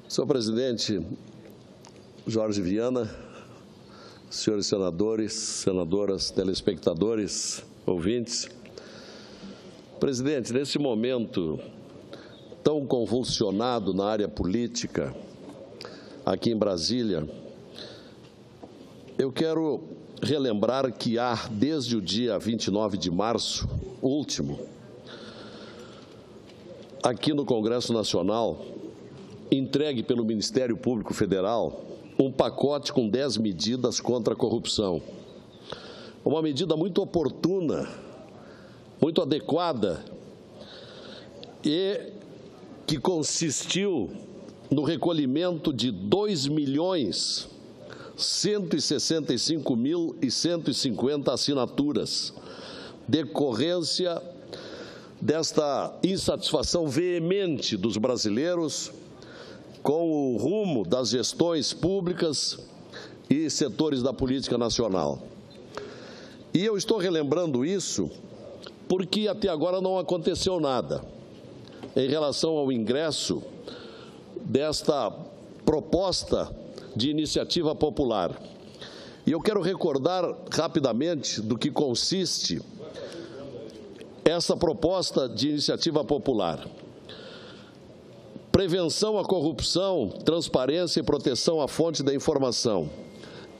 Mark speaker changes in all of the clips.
Speaker 1: Senhor presidente Jorge Viana, senhores senadores, senadoras, telespectadores, ouvintes. Presidente, nesse momento tão convulsionado na área política, aqui em Brasília, eu quero relembrar que há, desde o dia 29 de março, último, aqui no Congresso Nacional, entregue pelo Ministério Público Federal, um pacote com 10 medidas contra a corrupção. Uma medida muito oportuna, muito adequada e que consistiu no recolhimento de 2.165.150 assinaturas, decorrência desta insatisfação veemente dos brasileiros com o rumo das gestões públicas e setores da política nacional. E eu estou relembrando isso porque até agora não aconteceu nada em relação ao ingresso desta proposta de iniciativa popular. E eu quero recordar rapidamente do que consiste essa proposta de iniciativa popular. Prevenção à corrupção, transparência e proteção à fonte da informação.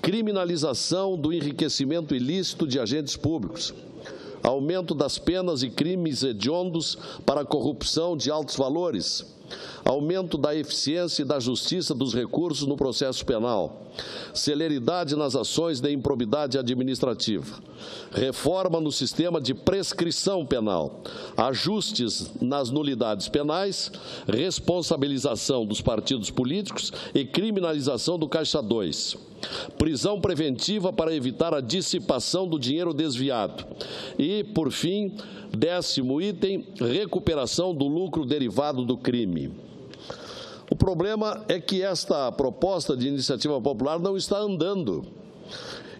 Speaker 1: Criminalização do enriquecimento ilícito de agentes públicos. Aumento das penas e crimes hediondos para a corrupção de altos valores. Aumento da eficiência e da justiça dos recursos no processo penal. Celeridade nas ações de improbidade administrativa. Reforma no sistema de prescrição penal. Ajustes nas nulidades penais. Responsabilização dos partidos políticos e criminalização do Caixa 2. Prisão preventiva para evitar a dissipação do dinheiro desviado. E, por fim, 10º item, recuperação do lucro derivado do crime. O problema é que esta proposta de iniciativa popular não está andando.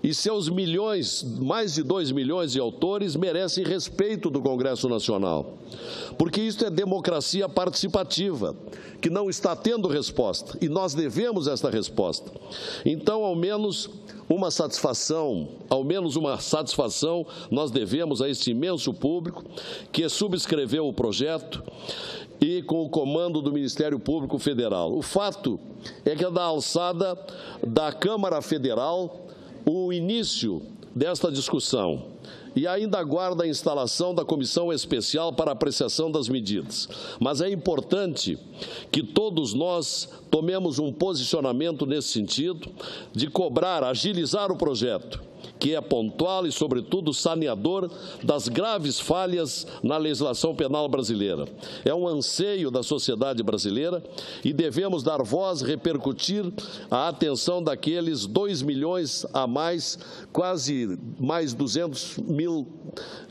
Speaker 1: E seus milhões, mais de 2 milhões de autores, merecem respeito do Congresso Nacional. Porque isso é democracia participativa, que não está tendo resposta. E nós devemos esta resposta. Então, ao menos uma satisfação nós devemos a este imenso público que subscreveu o projeto e com o comando do Ministério Público Federal. O fato é que é da alçada da Câmara Federal o início desta discussão e ainda aguarda a instalação da Comissão Especial para apreciação das medidas. Mas é importante que todos nós tomemos um posicionamento nesse sentido de cobrar, agilizar o projeto, que é pontual e, sobretudo, saneador das graves falhas na legislação penal brasileira. É um anseio da sociedade brasileira e devemos dar voz, repercutir a atenção daqueles 2 milhões a mais, quase mais 200 mil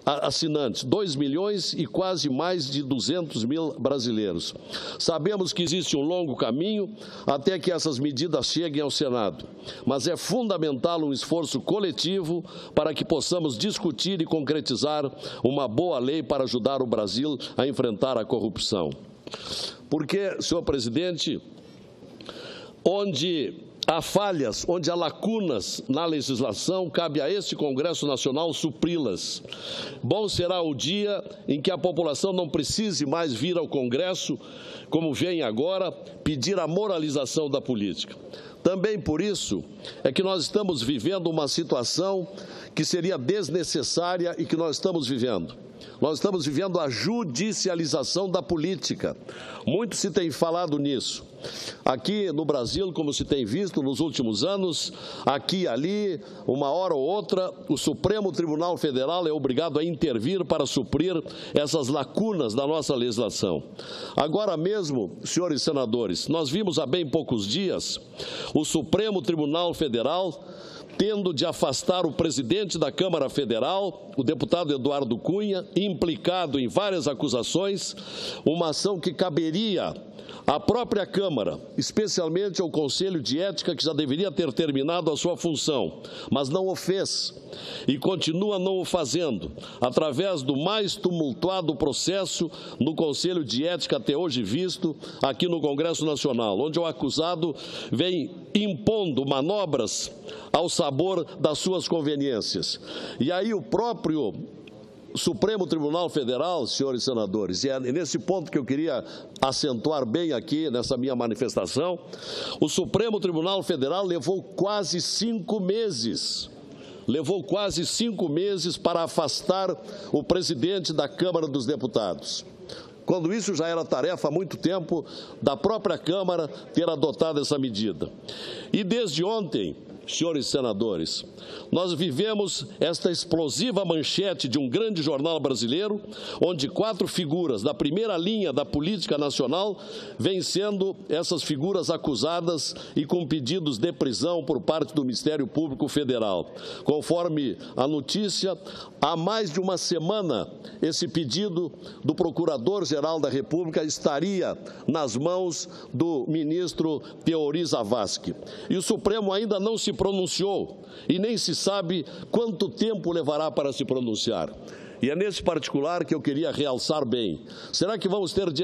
Speaker 1: assinantes, 2 milhões e quase mais de 200 mil brasileiros. Sabemos que existe um longo caminho até que essas medidas cheguem ao Senado, mas é fundamental um esforço coletivo para que possamos discutir e concretizar uma boa lei para ajudar o Brasil a enfrentar a corrupção. Porque, senhor presidente, onde há falhas, onde há lacunas na legislação, cabe a este Congresso Nacional supri-las. Bom será o dia em que a população não precise mais vir ao Congresso, como vem agora, pedir a moralização da política. Também por isso é que nós estamos vivendo uma situação que seria desnecessária e que nós estamos vivendo. Nós estamos vivendo a judicialização da política. Muito se tem falado nisso. Aqui no Brasil, como se tem visto nos últimos anos, aqui e ali, uma hora ou outra, o Supremo Tribunal Federal é obrigado a intervir para suprir essas lacunas da nossa legislação. Agora mesmo, senhores senadores, nós vimos há bem poucos dias o Supremo Tribunal Federal tendo de afastar o presidente da Câmara Federal, o deputado Eduardo Cunha, implicado em várias acusações, uma ação que caberia à própria Câmara, especialmente ao Conselho de Ética, que já deveria ter terminado a sua função, mas não o fez e continua não o fazendo, através do mais tumultuado processo no Conselho de Ética até hoje visto aqui no Congresso Nacional, onde o acusado vem impondo manobras ao sabor das suas conveniências. E aí o próprio Supremo Tribunal Federal, senhores senadores, e é nesse ponto que eu queria acentuar bem aqui nessa minha manifestação, o Supremo Tribunal Federal levou quase 5 meses para afastar o presidente da Câmara dos Deputados, quando isso já era tarefa há muito tempo da própria Câmara ter adotado essa medida. E desde ontem, senhores senadores, nós vivemos esta explosiva manchete de um grande jornal brasileiro, onde 4 figuras da primeira linha da política nacional vêm sendo essas figuras acusadas e com pedidos de prisão por parte do Ministério Público Federal. Conforme a notícia, há mais de uma semana, esse pedido do Procurador-Geral da República estaria nas mãos do ministro Teori Zavascki. E o Supremo ainda não se pronunciou e nem se sabe quanto tempo levará para se pronunciar. E é nesse particular que eu queria realçar bem. Será que vamos ter de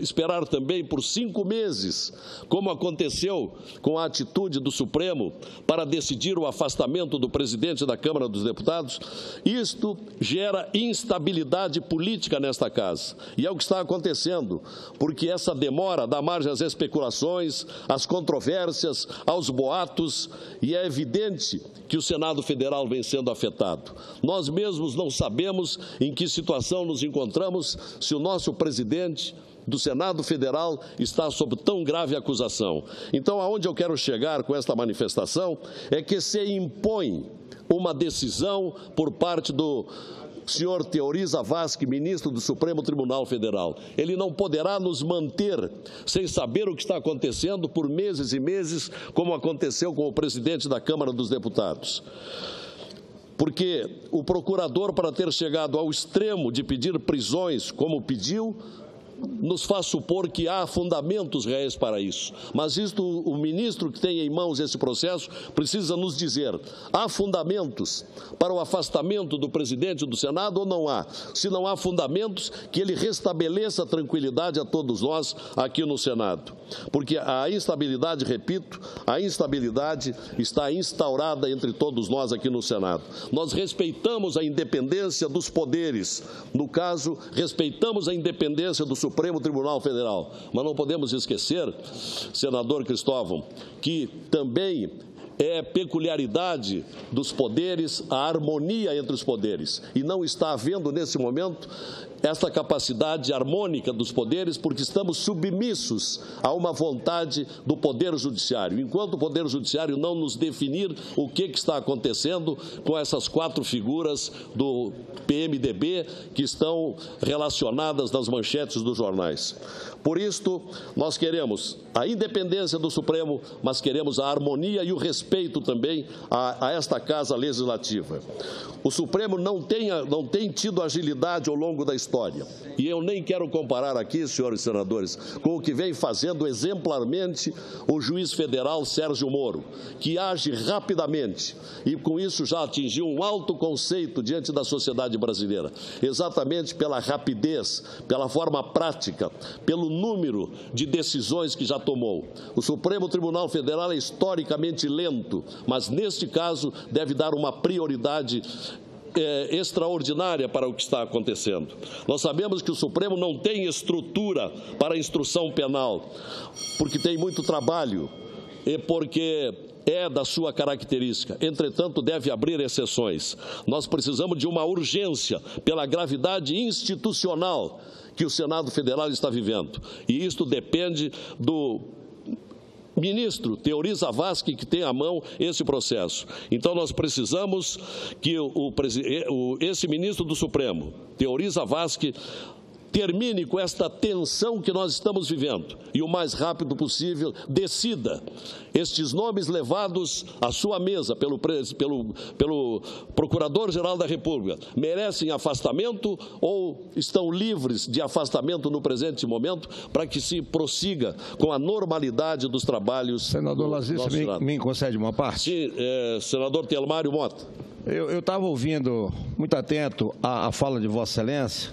Speaker 1: esperar também por 5 meses, como aconteceu com a atitude do Supremo, para decidir o afastamento do presidente da Câmara dos Deputados? Isto gera instabilidade política nesta casa. E é o que está acontecendo, porque essa demora dá margem às especulações, às controvérsias, aos boatos, e é evidente que o Senado Federal vem sendo afetado. Nós mesmos não sabemos em que situação nos encontramos se o nosso presidente do Senado Federal está sob tão grave acusação. Então, aonde eu quero chegar com esta manifestação é que se impõe uma decisão por parte do senhor Teori Zavascki, ministro do Supremo Tribunal Federal. Ele não poderá nos manter sem saber o que está acontecendo por meses e meses, como aconteceu com o presidente da Câmara dos Deputados. Porque o procurador, para ter chegado ao extremo de pedir prisões, como pediu, nos faz supor que há fundamentos reais para isso. Mas isto, o ministro que tem em mãos esse processo precisa nos dizer: há fundamentos para o afastamento do presidente do Senado ou não há? Se não há fundamentos, que ele restabeleça a tranquilidade a todos nós aqui no Senado. Porque a instabilidade, repito, a instabilidade está instaurada entre todos nós aqui no Senado. Nós respeitamos a independência dos poderes. No caso, respeitamos a independência do Supremo Tribunal Federal. Mas não podemos esquecer, senador Cristóvão, que também é peculiaridade dos poderes a harmonia entre os poderes. E não está havendo, nesse momento, esta capacidade harmônica dos poderes, porque estamos submissos a uma vontade do Poder Judiciário. Enquanto o Poder Judiciário não nos definir o que está acontecendo com essas 4 figuras do PMDB que estão relacionadas nas manchetes dos jornais. Por isto, nós queremos a independência do Supremo, mas queremos a harmonia e o respeito também a esta Casa Legislativa. O Supremo não tem tido agilidade ao longo da história. E eu nem quero comparar aqui, senhores senadores, com o que vem fazendo exemplarmente o juiz federal Sérgio Moro, que age rapidamente e com isso já atingiu um alto conceito diante da sociedade brasileira, exatamente pela rapidez, pela forma prática, pelo número de decisões que já tomou. O Supremo Tribunal Federal é historicamente lento, mas neste caso deve dar uma prioridade extraordinária para o que está acontecendo. Nós sabemos que o Supremo não tem estrutura para a instrução penal, porque tem muito trabalho e porque é da sua característica. Entretanto, deve abrir exceções. Nós precisamos de uma urgência pela gravidade institucional que o Senado Federal está vivendo. E isto depende do ministro Teori Zavascki, que tem à mão esse processo. Então, nós precisamos que esse ministro do Supremo, Teori Zavascki, termine com esta tensão que nós estamos vivendo e o mais rápido possível decida estes nomes levados à sua mesa pelo Procurador-Geral da República merecem afastamento ou estão livres de afastamento no presente momento para que se prossiga com a normalidade dos trabalhos.
Speaker 2: Senador Lazier, você me concede uma parte?
Speaker 1: Sim, senador Telmário Mota.
Speaker 2: Eu estava ouvindo muito atento à fala de Vossa Excelência